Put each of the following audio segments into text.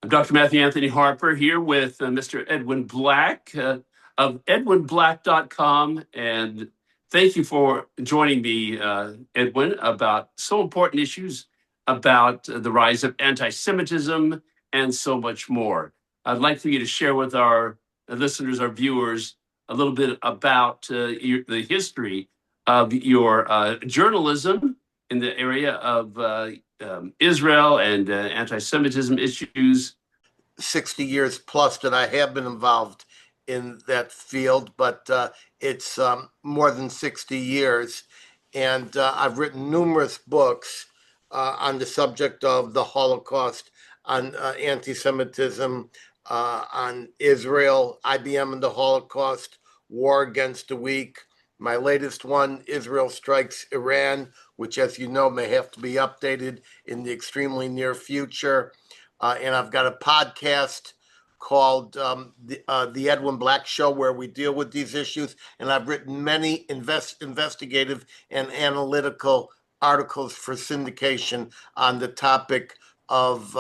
I'm Dr. Matthew Anthony Harper here with Mr. Edwin Black of edwinblack.com. And thank you for joining me, Edwin, about so important issues about the rise of anti-Semitism and so much more. I'd like for you to share with our listeners, our viewers, a little bit about the history of your journalism in the area of Israel and anti-Semitism issues. 60 years plus that I have been involved in that field, but it's more than 60 years. And I've written numerous books on the subject of the Holocaust, on anti-Semitism, on Israel, IBM and the Holocaust, War Against the Weak. My latest one, Israel Strikes Iran, which, as you know, may have to be updated in the extremely near future. And I've got a podcast called the Edwin Black Show, where we deal with these issues. And I've written many investigative and analytical articles for syndication on the topic of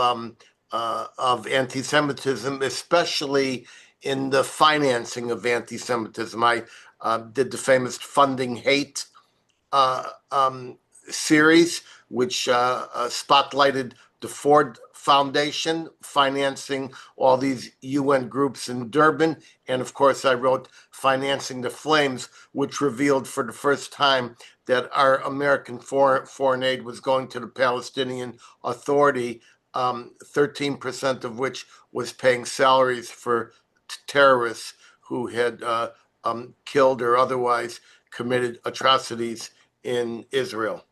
anti-Semitism, especially in the financing of anti-Semitism. I did the famous Funding Hate series, which spotlighted the Ford Foundation financing all these UN groups in Durban. And of course, I wrote Financing the Flames, which revealed for the first time that our American foreign aid was going to the Palestinian Authority, 13% of which was paying salaries for terrorists who had killed or otherwise committed atrocities in Israel.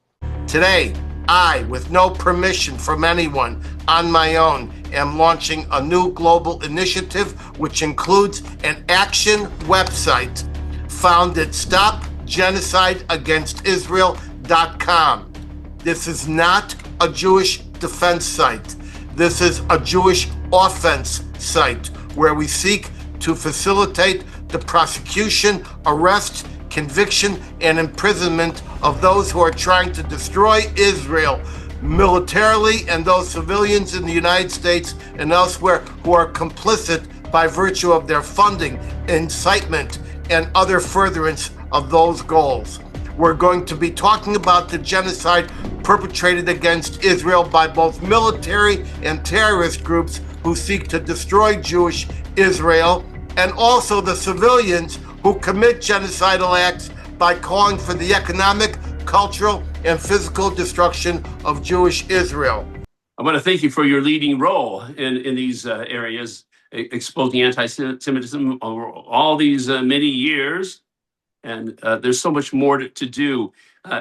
Today, I, with no permission from anyone, on my own, am launching a new global initiative which includes an action website found at stopgenocideagainst.israel.com. This is not a Jewish defense site. This is a Jewish offense site where we seek to facilitate the prosecution, arrest, conviction, and imprisonment of those who are trying to destroy Israel militarily, and those civilians in the United States and elsewhere who are complicit by virtue of their funding, incitement, and other furtherance of those goals. We're going to be talking about the genocide perpetrated against Israel by both military and terrorist groups who seek to destroy Jewish Israel, and also the civilians who commit genocidal acts by calling for the economic, cultural, and physical destruction of Jewish Israel. I want to thank you for your leading role in these areas, exposing anti-Semitism over all these many years. And there's so much more to do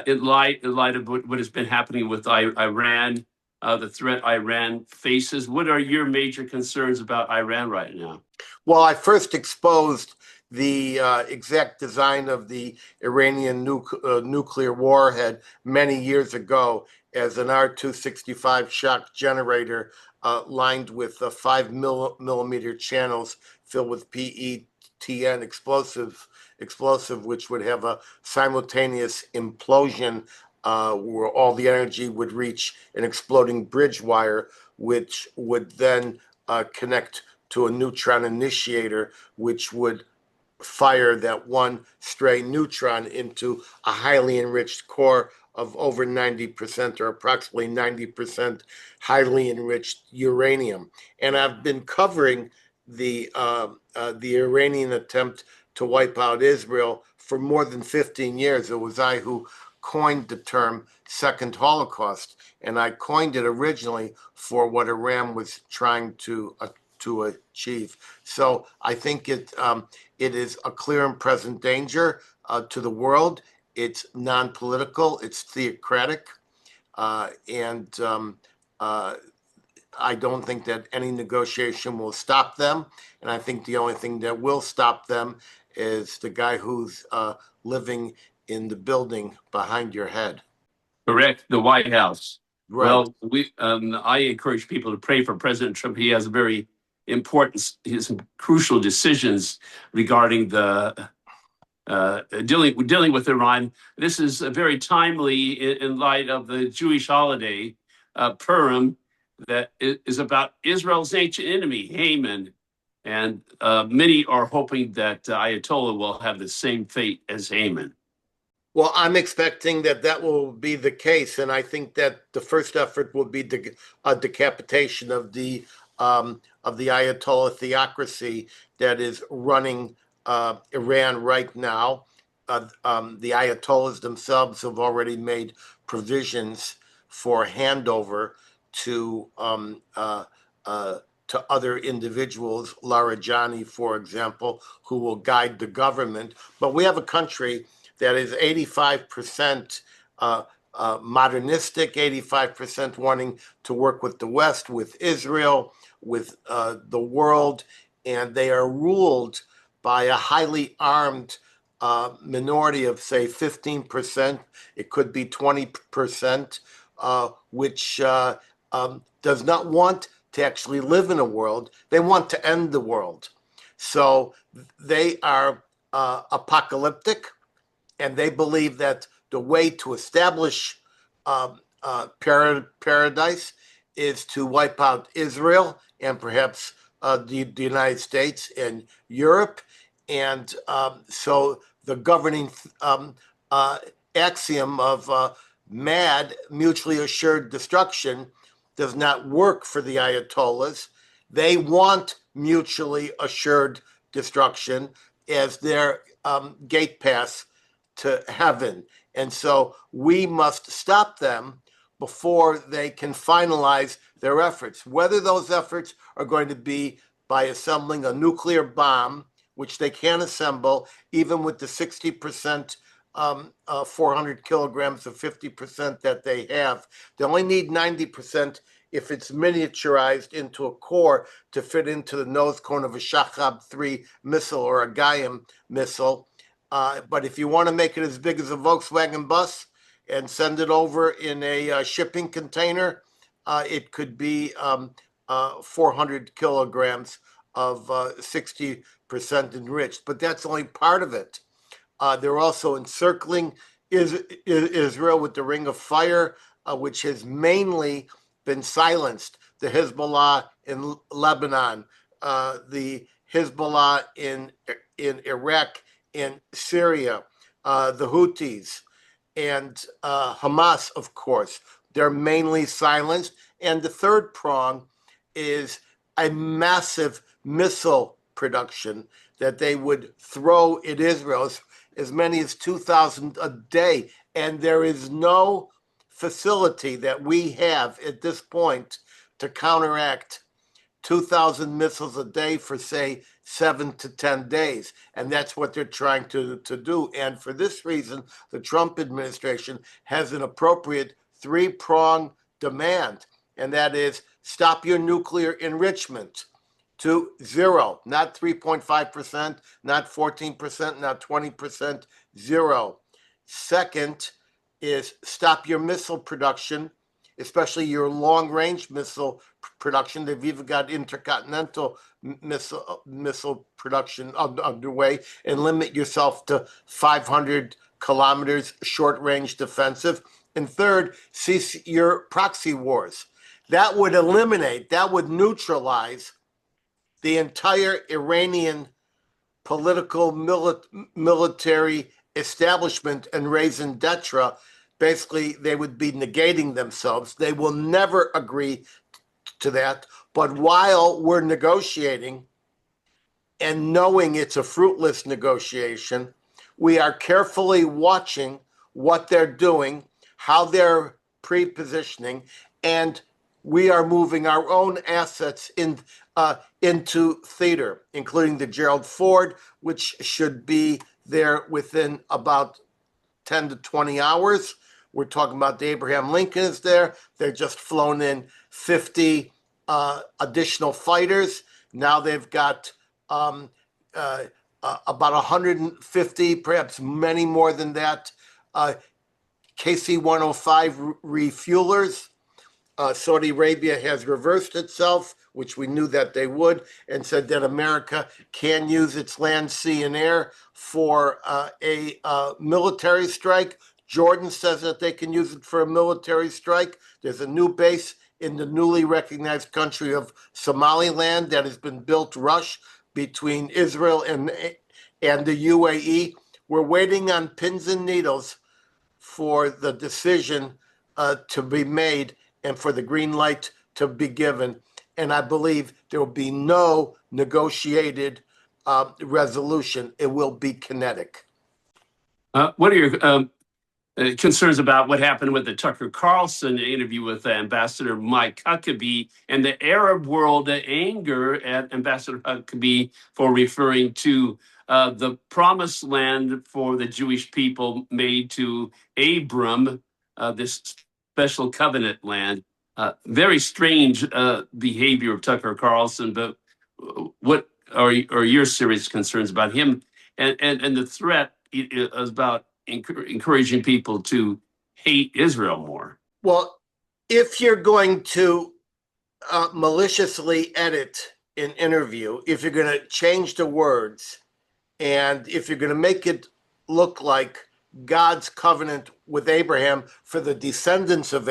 in light of what has been happening with Iran, the threat Iran faces. What are your major concerns about Iran right now? Well, I first exposed the exact design of the Iranian nuclear warhead many years ago as an R-265 shock generator lined with 5 millimeter channels filled with PETN explosive, which would have a simultaneous implosion where all the energy would reach an exploding bridge wire, which would then connect to a neutron initiator, which would fire that one stray neutron into a highly enriched core of over 90% or approximately 90% highly enriched uranium. And I've been covering the Iranian attempt to wipe out Israel for more than 15 years. It was I who coined the term Second Holocaust, and I coined it originally for what Iran was trying to achieve. So I think it is a clear and present danger to the world. It's non-political, it's theocratic, and I don't think that any negotiation will stop them. And I think the only thing that will stop them is the guy who's living in the building behind your head. Correct, the White House. Right. Well, I encourage people to pray for President Trump. He has a very important, his crucial decisions regarding the dealing with Iran. This is very timely in light of the Jewish holiday, Purim, that is about Israel's ancient enemy, Haman. And many are hoping that Ayatollah will have the same fate as Haman. Well, I'm expecting that that will be the case, and I think that the first effort will be a decapitation of the Ayatollah theocracy that is running Iran right now. The Ayatollahs themselves have already made provisions for handover to to other individuals, Larijani, for example, who will guide the government. But we have a country that is 85% modernistic, 85% wanting to work with the West, with Israel, with the world, and they are ruled by a highly armed minority of, say, 15%. It could be 20%, which does not want to actually live in a world. They want to end the world. So they are apocalyptic, and they believe that the way to establish paradise is to wipe out Israel and perhaps the United States and Europe. And so the governing axiom of mad, mutually assured destruction does not work for the Ayatollahs. They want mutually assured destruction as their gate pass to heaven. And so we must stop them before they can finalize their efforts. Whether those efforts are going to be by assembling a nuclear bomb, which they can assemble even with the 60%, 400 kilograms of 50% that they have. They only need 90% if it's miniaturized into a core to fit into the nose cone of a Shahab-3 missile or a Gayam missile. But if you want to make it as big as a Volkswagen bus and send it over in a shipping container, it could be 400 kilograms of 60% enriched. But that's only part of it. They're also encircling Israel with the Ring of Fire, which has mainly been silenced. The Hezbollah in Lebanon, the Hezbollah in Iraq, in Syria, the Houthis, and Hamas, of course. They're mainly silenced. And the third prong is a massive missile production that they would throw at Israel, as many as 2,000 a day. And there is no facility that we have at this point to counteract 2,000 missiles a day for, say, 7 to 10 days. And that's what they're trying to do. And for this reason, the Trump administration has an appropriate three-pronged demand, and that is stop your nuclear enrichment to zero, not 3.5%, not 14%, not 20%, zero. Second is stop your missile production, especially your long-range missile production. They've even got intercontinental missile production underway, and limit yourself to 500 kilometers short-range defensive. And third, cease your proxy wars. That would eliminate, that would neutralize the entire Iranian political military establishment and raison d'etre. Basically, they would be negating themselves. They will never agree to that. But while we're negotiating and knowing it's a fruitless negotiation, we are carefully watching what they're doing, how they're pre-positioning, and we are moving our own assets into theater, including the Gerald Ford, which should be there within about 10 to 20 hours. We're talking about the Abraham Lincoln is there. They've just flown in 50 additional fighters. Now they've got about 150, perhaps many more than that, KC-105 refuelers. Saudi Arabia has reversed itself, which we knew that they would, and said that America can use its land, sea, and air for a military strike. Jordan says that they can use it for a military strike. There's a new base in the newly recognized country of Somaliland that has been built rush between Israel and the UAE. We're waiting on pins and needles for the decision to be made and for the green light to be given. And I believe there will be no negotiated resolution. It will be kinetic. What are your concerns about what happened with the Tucker Carlson interview with Ambassador Mike Huckabee and the Arab world anger at Ambassador Huckabee for referring to the promised land for the Jewish people made to Abram, this special covenant land? Very strange behavior of Tucker Carlson, but what are your serious concerns about him and the threat is about encouraging people to hate Israel more? Well, if you're going to maliciously edit an interview, if you're going to change the words, and if you're going to make it look like God's covenant with Abraham for the descendants of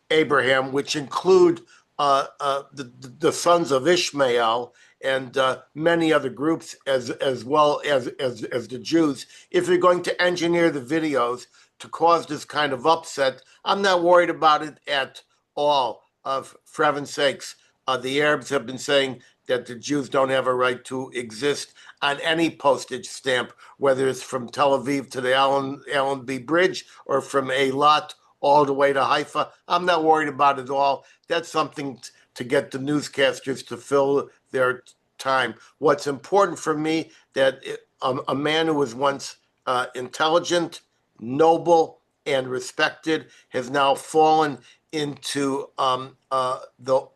Abraham, which include the sons of Ishmael and many other groups, as well as the Jews. If you're going to engineer the videos to cause this kind of upset, I'm not worried about it at all. For heaven's sakes, the Arabs have been saying that the Jews don't have a right to exist on any postage stamp, whether it's from Tel Aviv to the Allenby Bridge or from Eilat all the way to Haifa. I'm not worried about it at all. That's something to get the newscasters to fill their time. What's important for me, that a man who was once intelligent, noble, and respected has now fallen into the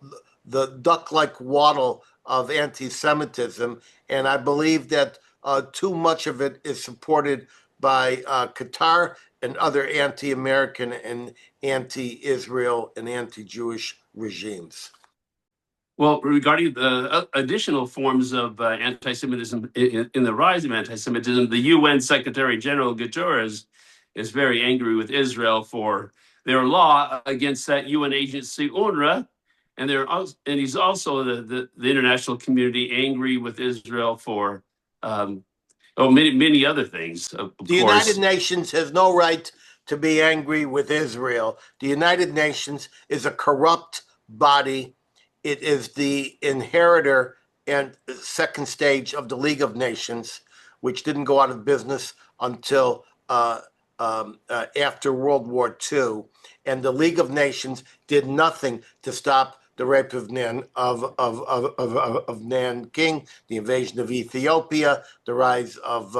duck-like waddle of anti-Semitism, and I believe that too much of it is supported by Qatar and other anti-American and anti-Israel and anti-Jewish regimes. Well, regarding the additional forms of anti-Semitism in the rise of anti-Semitism, the UN Secretary General Guterres is very angry with Israel for their law against that UN agency UNRWA, and he's also the international community angry with Israel for many other things. Of the United Nations has no right to be angry with Israel. The United Nations is a corrupt body. It is the inheritor and second stage of the League of Nations, which didn't go out of business until after World War II. And the League of Nations did nothing to stop the rape of Nanking, the invasion of Ethiopia, the rise of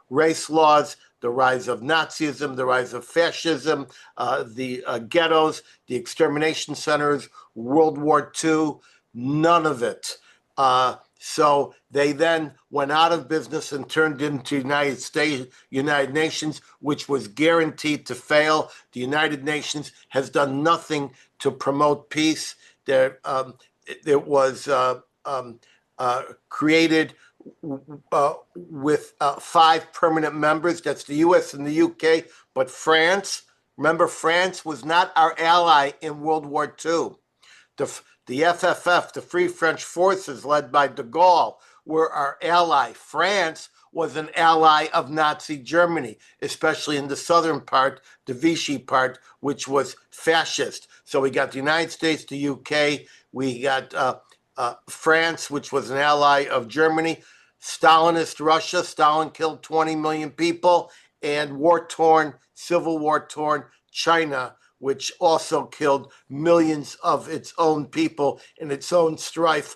race laws, the rise of Nazism, the rise of fascism, the ghettos, the extermination centers, World War II, none of it. So they then went out of business and turned into United Nations, which was guaranteed to fail. The United Nations has done nothing to promote peace. It was created with 5 permanent members. That's the US and the UK. But France, remember, France was not our ally in World War II. The FFF, the Free French Forces led by de Gaulle, were our ally. France was an ally of Nazi Germany, especially in the southern part, the Vichy part, which was fascist. So we got the United States, the UK, we got France, which was an ally of Germany, Stalinist Russia. Stalin killed 20 million people, and war-torn, civil war-torn China, which also killed millions of its own people in its own strife.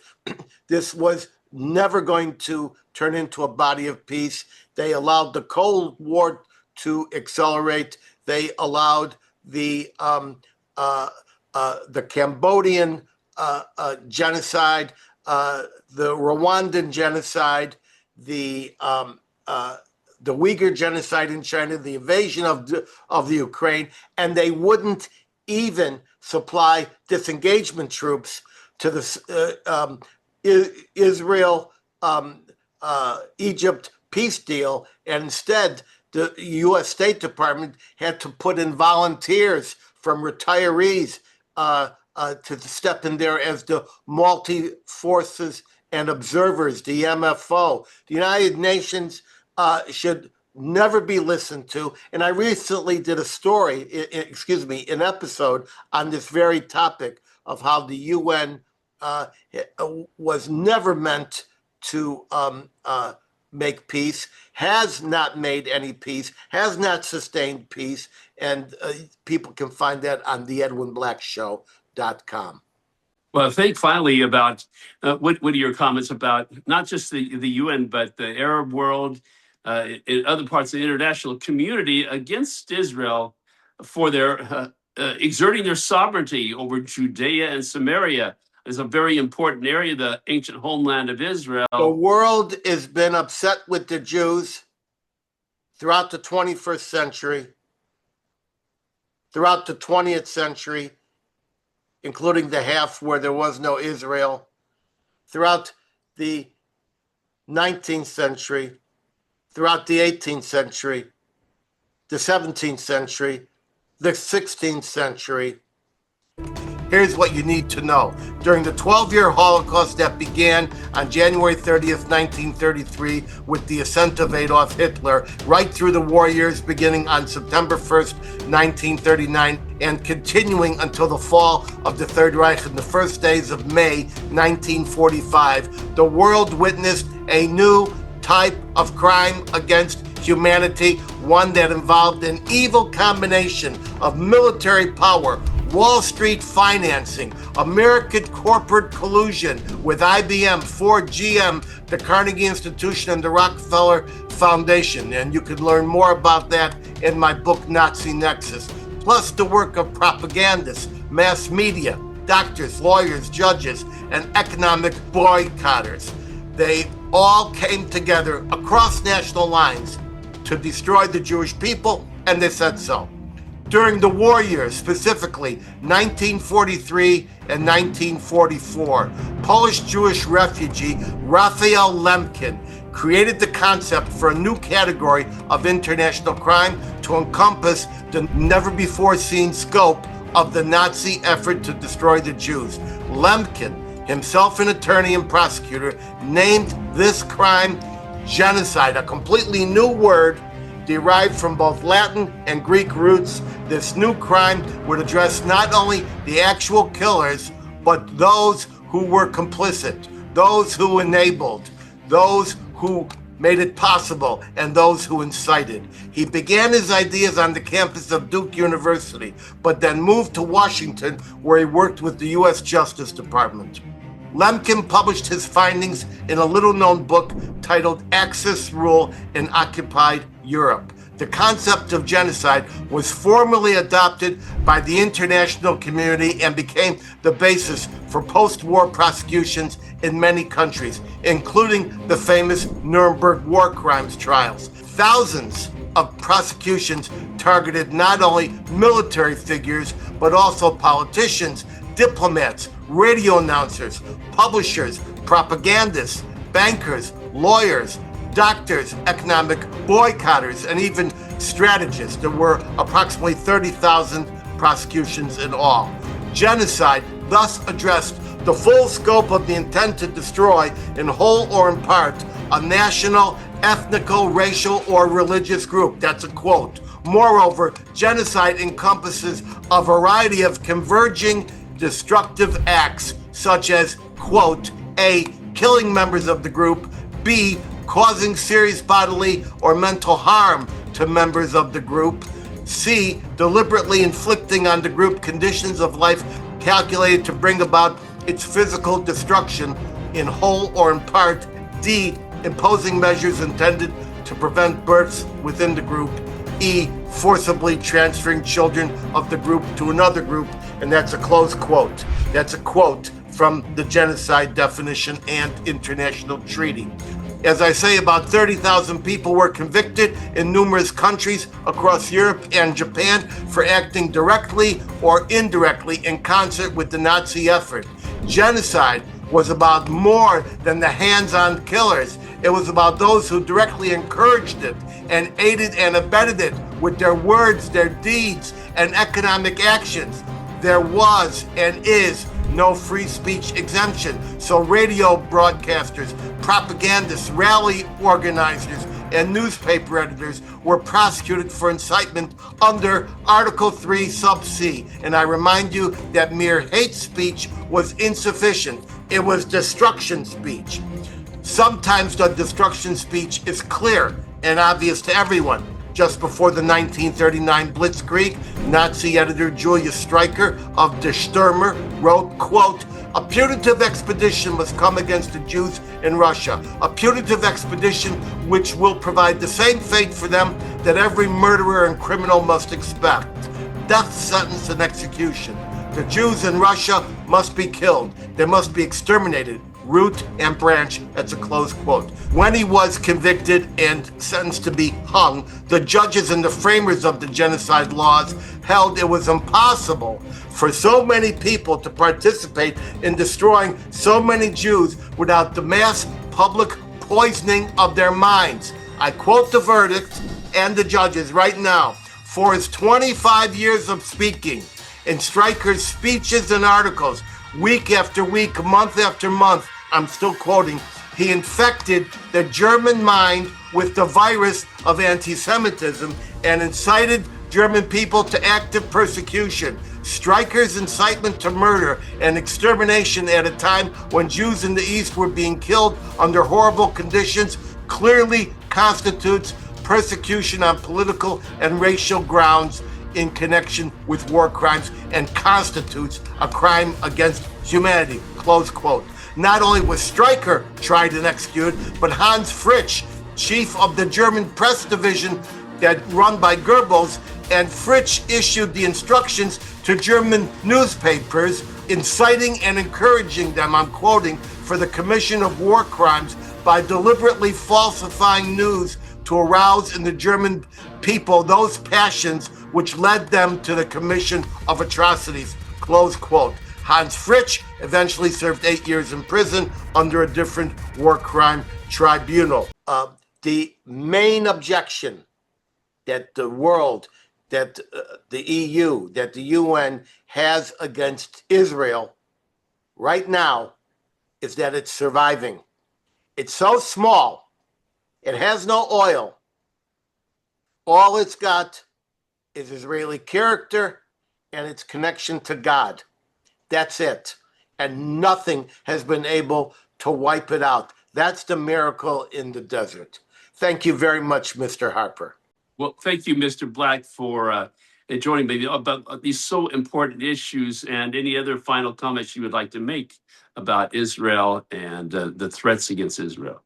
This was never going to turn into a body of peace. They allowed the Cold War to accelerate. They allowed the Cambodian genocide, the Rwandan genocide, the Uyghur genocide in China, the invasion of the Ukraine, and they wouldn't even supply disengagement troops to the Israel Egypt peace deal, and instead the U.S. State Department had to put in volunteers from retirees to step in there as the multi-forces and observers, the MFO. The United Nations should never be listened to. And I recently did a story, an episode on this very topic of how the UN was never meant to make peace, has not made any peace, has not sustained peace. And people can find that on the EdwinBlackShow.com. Well, think finally about what are your comments about not just the UN, but the Arab world, in other parts of the international community against Israel for their exerting their sovereignty over Judea and Samaria is a very important area, the ancient homeland of Israel. The world has been upset with the Jews throughout the 21st century, throughout the 20th century, including the half where there was no Israel, throughout the 19th century, throughout the 18th century, the 17th century, the 16th century. Here's what you need to know. During the 12-year Holocaust that began on January 30th, 1933, with the ascent of Adolf Hitler, right through the war years beginning on September 1st, 1939, and continuing until the fall of the Third Reich in the first days of May 1945, the world witnessed a new type of crime against humanity, one that involved an evil combination of military power, Wall Street financing, American corporate collusion with IBM, Ford, GM, the Carnegie Institution, and the Rockefeller Foundation. And you can learn more about that in my book, Nazi Nexus. Plus the work of propagandists, mass media, doctors, lawyers, judges, and economic boycotters. They all came together across national lines to destroy the Jewish people, and they said so. During the war years, specifically 1943 and 1944, Polish Jewish refugee Raphael Lemkin created the concept for a new category of international crime to encompass the never-before-seen scope of the Nazi effort to destroy the Jews. Lemkin, himself an attorney and prosecutor, named this crime genocide, a completely new word derived from both Latin and Greek roots. This new crime would address not only the actual killers, but those who were complicit, those who enabled, those who made it possible, and those who incited. He began his ideas on the campus of Duke University, but then moved to Washington, where he worked with the U.S. Justice Department. Lemkin published his findings in a little-known book titled Axis Rule in Occupied Europe. The concept of genocide was formally adopted by the international community and became the basis for post-war prosecutions in many countries, including the famous Nuremberg war crimes trials. Thousands of prosecutions targeted not only military figures, but also politicians, diplomats, radio announcers, publishers, propagandists, bankers, lawyers, doctors, economic boycotters, and even strategists. There were approximately 30,000 prosecutions in all. Genocide thus addressed the full scope of the intent to destroy, in whole or in part, a national, ethnical, racial, or religious group. That's a quote. Moreover, genocide encompasses a variety of converging destructive acts, such as, quote, A, killing members of the group, B, causing serious bodily or mental harm to members of the group, C, deliberately inflicting on the group conditions of life calculated to bring about its physical destruction in whole or in part, D, imposing measures intended to prevent births within the group, E, forcibly transferring children of the group to another group, and that's a close quote. That's a quote from the genocide definition and international treaty. As I say, about 30,000 people were convicted in numerous countries across Europe and Japan for acting directly or indirectly in concert with the Nazi effort. Genocide was about more than the hands-on killers. It was about those who directly encouraged it and aided and abetted it with their words, their deeds, and economic actions. there was and is no free speech exemption. So radio broadcasters, propagandists, rally organizers, and newspaper editors were prosecuted for incitement under Article 3, Sub C. And I remind you that mere hate speech was insufficient. It was destruction speech. Sometimes the destruction speech is clear and obvious to everyone. Just before the 1939 Blitzkrieg, Nazi editor Julius Streicher of Der Stürmer wrote, quote, "A punitive expedition must come against the Jews in Russia, a punitive expedition which will provide the same fate for them that every murderer and criminal must expect. Death sentence and execution. The Jews in Russia must be killed. They must be exterminated, root and branch," that's a close quote. When he was convicted and sentenced to be hung, the judges and the framers of the genocide laws held it was impossible for so many people to participate in destroying so many Jews without the mass public poisoning of their minds. I quote the verdict and the judges right now. For his 25 years of speaking, in Streicher's speeches and articles, week after week, month after month, I'm still quoting, he infected the German mind with the virus of anti-Semitism and incited German people to active persecution. Streicher's incitement to murder and extermination at a time when Jews in the East were being killed under horrible conditions clearly constitutes persecution on political and racial grounds in connection with war crimes and constitutes a crime against humanity, close quote. Not only was Streicher tried and executed, but Hans Fritsch, chief of the German press division that run by Goebbels, and Fritsch issued the instructions to German newspapers, inciting and encouraging them, I'm quoting, for the commission of war crimes by deliberately falsifying news to arouse in the German people those passions which led them to the commission of atrocities, close quote. Hans Fritsch eventually served 8 years in prison under a different war crime tribunal. The main objection that the world, that the EU, that the UN has against Israel right now is that it's surviving. It's so small, it has no oil. All it's got is Israeli character and its connection to God. That's it. And nothing has been able to wipe it out. That's the miracle in the desert. Thank you very much, Mr. Harper. Well, thank you, Mr. Black, for joining me about these so important issues, and any other final comments you would like to make about Israel and the threats against Israel.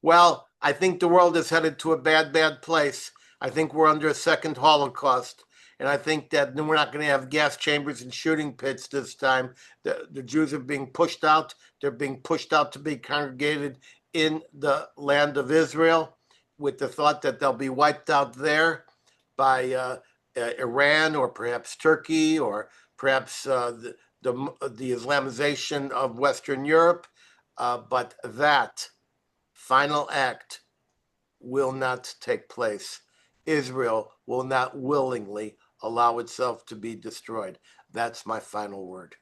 Well, I think the world is headed to a bad, bad place. I think we're under a second Holocaust. And I think that we're not going to have gas chambers and shooting pits this time. The Jews are being pushed out. They're being pushed out to be congregated in the land of Israel with the thought that they'll be wiped out there by Iran or perhaps Turkey or perhaps the Islamization of Western Europe. But that final act will not take place. Israel will not willingly allow itself to be destroyed. That's my final word.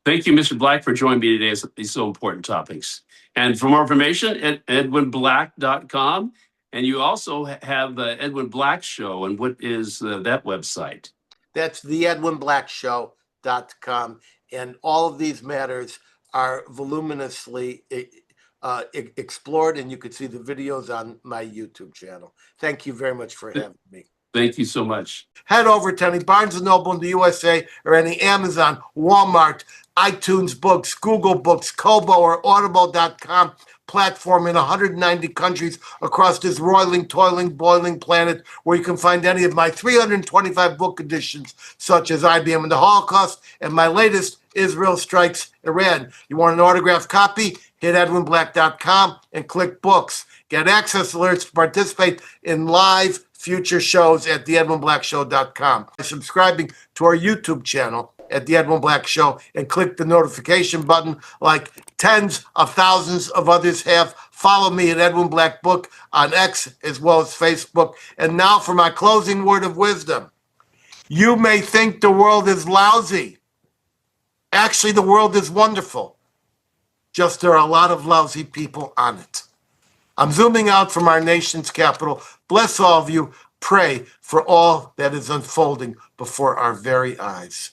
Thank you, Mr. Black, for joining me today on these so important topics. And for more information, at edwinblack.com. And you also have the Edwin Black Show. And what is that website? That's the edwinblackshow.com. And all of these matters are voluminously explored, and you can see the videos on my YouTube channel. Thank you very much for having me. Thank you so much. Head over to any Barnes & Noble in the USA or any Amazon, Walmart, iTunes Books, Google Books, Kobo, or Audible.com platform in 190 countries across this roiling, toiling, boiling planet, where you can find any of my 325 book editions, such as IBM and the Holocaust and my latest, Israel Strikes Iran. You want an autographed copy? Hit edwinblack.com and click books. Get access alerts to participate in live future shows at theedwinblackshow.com. By subscribing to our YouTube channel at The Edwin Black Show and click the notification button like tens of thousands of others have. Follow me at Edwin Black Book on X as well as Facebook. And now for my closing word of wisdom. You may think the world is lousy. Actually, the world is wonderful. Just there are a lot of lousy people on it. I'm zooming out from our nation's capital. Bless all of you. Pray for all that is unfolding before our very eyes.